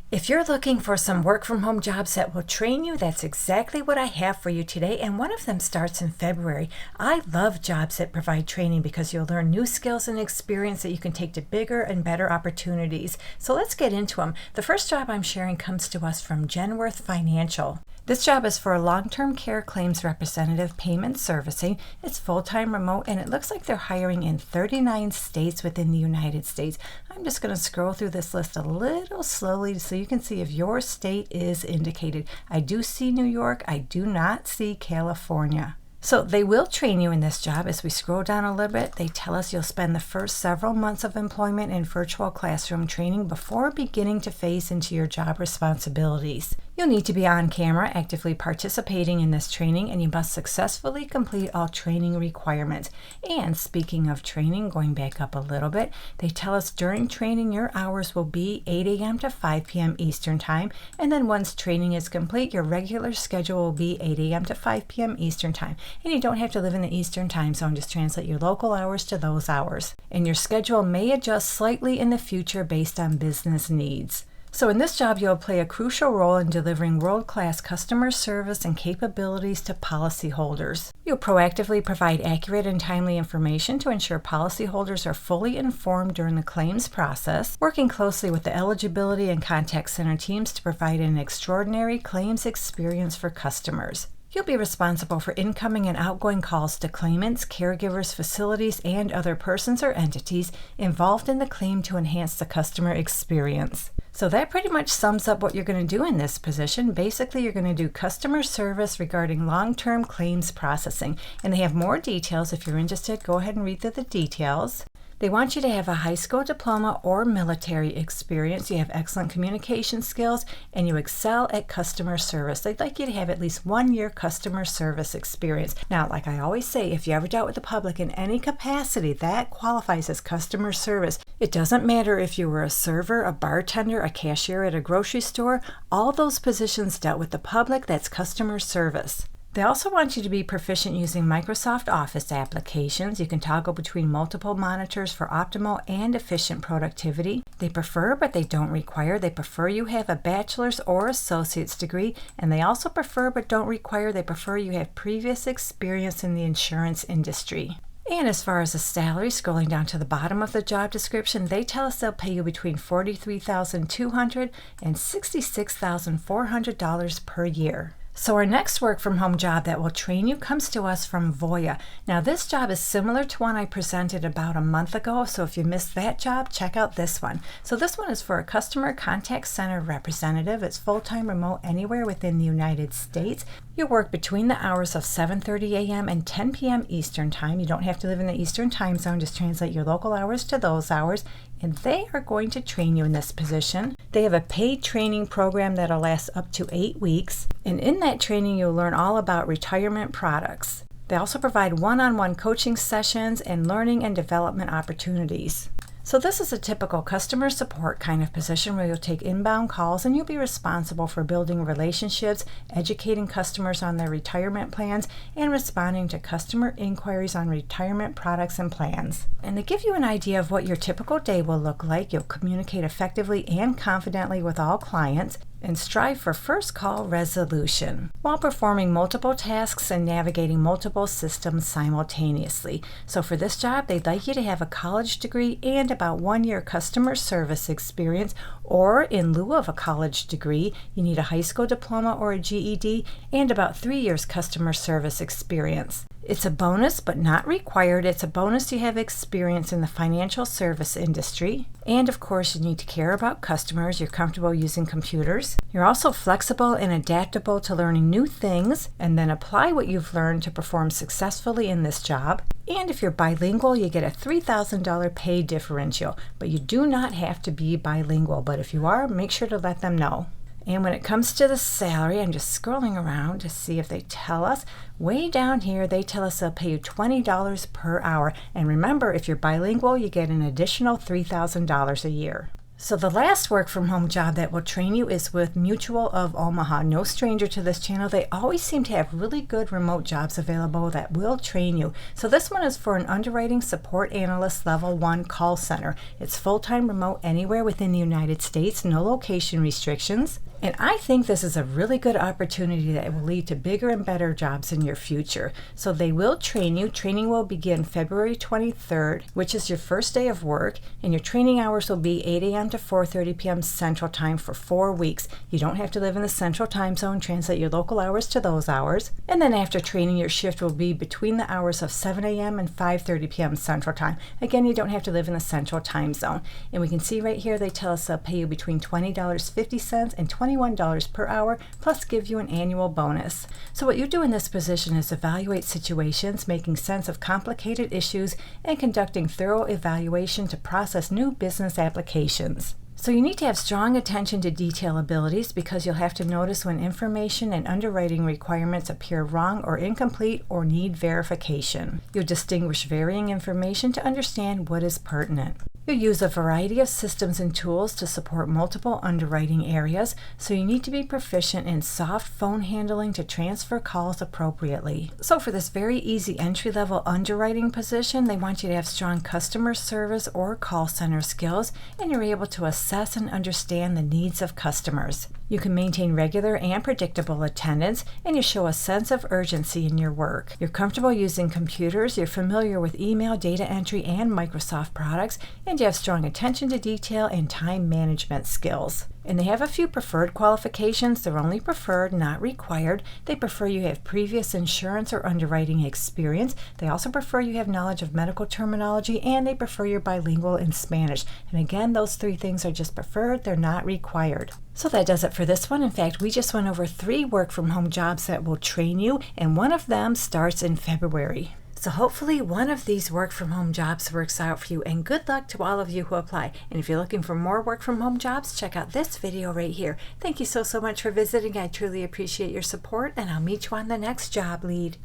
If you're looking for some work from home jobs that will train you, that's exactly what I have for you today, and one of them starts in February. I love jobs that provide training because you'll learn new skills and experience that you can take to bigger and better opportunities. So let's get into them. The first job I'm sharing comes to us from Genworth Financial. This job is for a long-term care claims representative payment servicing. It's full-time remote, and it looks like they're hiring in 39 states within the United States. I'm just going to scroll through this list a little slowly so you can see if your state is indicated. I do see New York. I do not see California. So they will train you in this job. As we scroll down a little bit, they tell us you'll spend the first several months of employment in virtual classroom training before beginning to phase into your job responsibilities. You'll need to be on camera, actively participating in this training, and you must successfully complete all training requirements. And speaking of training, going back up a little bit, they tell us during training your hours will be 8 a.m. to 5 p.m. Eastern Time, and then once training is complete, your regular schedule will be 8 a.m. to 5 p.m. Eastern Time. And you don't have to live in the Eastern Time Zone, just translate your local hours to those hours. And your schedule may adjust slightly in the future based on business needs. So in this job, you'll play a crucial role in delivering world-class customer service and capabilities to policyholders. You'll proactively provide accurate and timely information to ensure policyholders are fully informed during the claims process, working closely with the eligibility and contact center teams to provide an extraordinary claims experience for customers. You'll be responsible for incoming and outgoing calls to claimants, caregivers, facilities, and other persons or entities involved in the claim to enhance the customer experience. So that pretty much sums up what you're going to do in this position. Basically, you're going to do customer service regarding long-term claims processing. And they have more details. If you're interested, go ahead and read through the details. They want you to have a high school diploma or military experience. You have excellent communication skills, and you excel at customer service. They'd like you to have at least 1 year customer service experience. Now, like I always say, if you ever dealt with the public in any capacity, that qualifies as customer service. It doesn't matter if you were a server, a bartender, a cashier at a grocery store. All those positions dealt with the public, that's customer service. They also want you to be proficient using Microsoft Office applications. You can toggle between multiple monitors for optimal and efficient productivity. They prefer, but they don't require. They prefer you have a bachelor's or associate's degree, and they also prefer, but don't require. They prefer you have previous experience in the insurance industry. And as far as the salary, scrolling down to the bottom of the job description, they tell us they'll pay you between $43,200 and $66,400 per year. So our next work from home job that will train you comes to us from Voya. Now this job is similar to one I presented about a month ago, so if you missed that job, check out this one. So this one is for a customer contact center representative. It's full-time remote anywhere within the United States. You work between the hours of 7:30 a.m. and 10 p.m. Eastern Time. You don't have to live in the Eastern Time Zone, just translate your local hours to those hours. And they are going to train you in this position. They have a paid training program that'll last up to 8 weeks. And in that training, you'll learn all about retirement products. They also provide one-on-one coaching sessions and learning and development opportunities. So this is a typical customer support kind of position where you'll take inbound calls and you'll be responsible for building relationships, educating customers on their retirement plans, and responding to customer inquiries on retirement products and plans. And to give you an idea of what your typical day will look like, you'll communicate effectively and confidently with all clients and strive for first call resolution while performing multiple tasks and navigating multiple systems simultaneously. So for this job, they'd like you to have a college degree and about 1 year customer service experience, or in lieu of a college degree, you need a high school diploma or a GED and about 3 years customer service experience. It's a bonus, but not required. It's a bonus to have experience in the financial service industry. And of course, you need to care about customers. You're comfortable using computers. You're also flexible and adaptable to learning new things, and then apply what you've learned to perform successfully in this job. And if you're bilingual, you get a $3,000 pay differential, but you do not have to be bilingual. But if you are, make sure to let them know. And when it comes to the salary, I'm just scrolling around to see if they tell us. Way down here, they tell us they'll pay you $20 per hour. And remember, if you're bilingual, you get an additional $3,000 a year. So the last work from home job that will train you is with Mutual of Omaha. No stranger to this channel. They always seem to have really good remote jobs available that will train you. So this one is for an underwriting support analyst level 1 call center. It's full-time remote anywhere within the United States, no location restrictions. And I think this is a really good opportunity that will lead to bigger and better jobs in your future. So they will train you. Training will begin February 23rd, which is your first day of work, and your training hours will be 8 a.m. to 4:30 p.m. Central Time for 4 weeks. You don't have to live in the Central Time Zone. Translate your local hours to those hours. And then after training, your shift will be between the hours of 7 a.m. and 5:30 p.m. Central Time. Again, you don't have to live in the Central Time Zone. And we can see right here, they tell us they'll pay you between $20.50 and $21 per hour, plus give you an annual bonus. So what you do in this position is evaluate situations, making sense of complicated issues, and conducting thorough evaluation to process new business applications. So you need to have strong attention to detail abilities because you'll have to notice when information and underwriting requirements appear wrong or incomplete or need verification. You'll distinguish varying information to understand what is pertinent. You'll use a variety of systems and tools to support multiple underwriting areas, so you need to be proficient in soft phone handling to transfer calls appropriately. So for this very easy entry-level underwriting position, they want you to have strong customer service or call center skills, and you're able to assess and understand the needs of customers. You can maintain regular and predictable attendance, and you show a sense of urgency in your work. You're comfortable using computers, you're familiar with email, data entry, and Microsoft products, and you have strong attention to detail and time management skills. And they have a few preferred qualifications. They're only preferred, not required. They prefer you have previous insurance or underwriting experience. They also prefer you have knowledge of medical terminology, and they prefer you're bilingual in Spanish. And again, those 3 things are just preferred. They're not required. So that does it for this one. In fact, we just went over 3 work-from-home jobs that will train you, and one of them starts in February. So hopefully one of these work-from-home jobs works out for you, and good luck to all of you who apply. And if you're looking for more work-from-home jobs, check out this video right here. Thank you so much for visiting. I truly appreciate your support, and I'll meet you on the next job lead.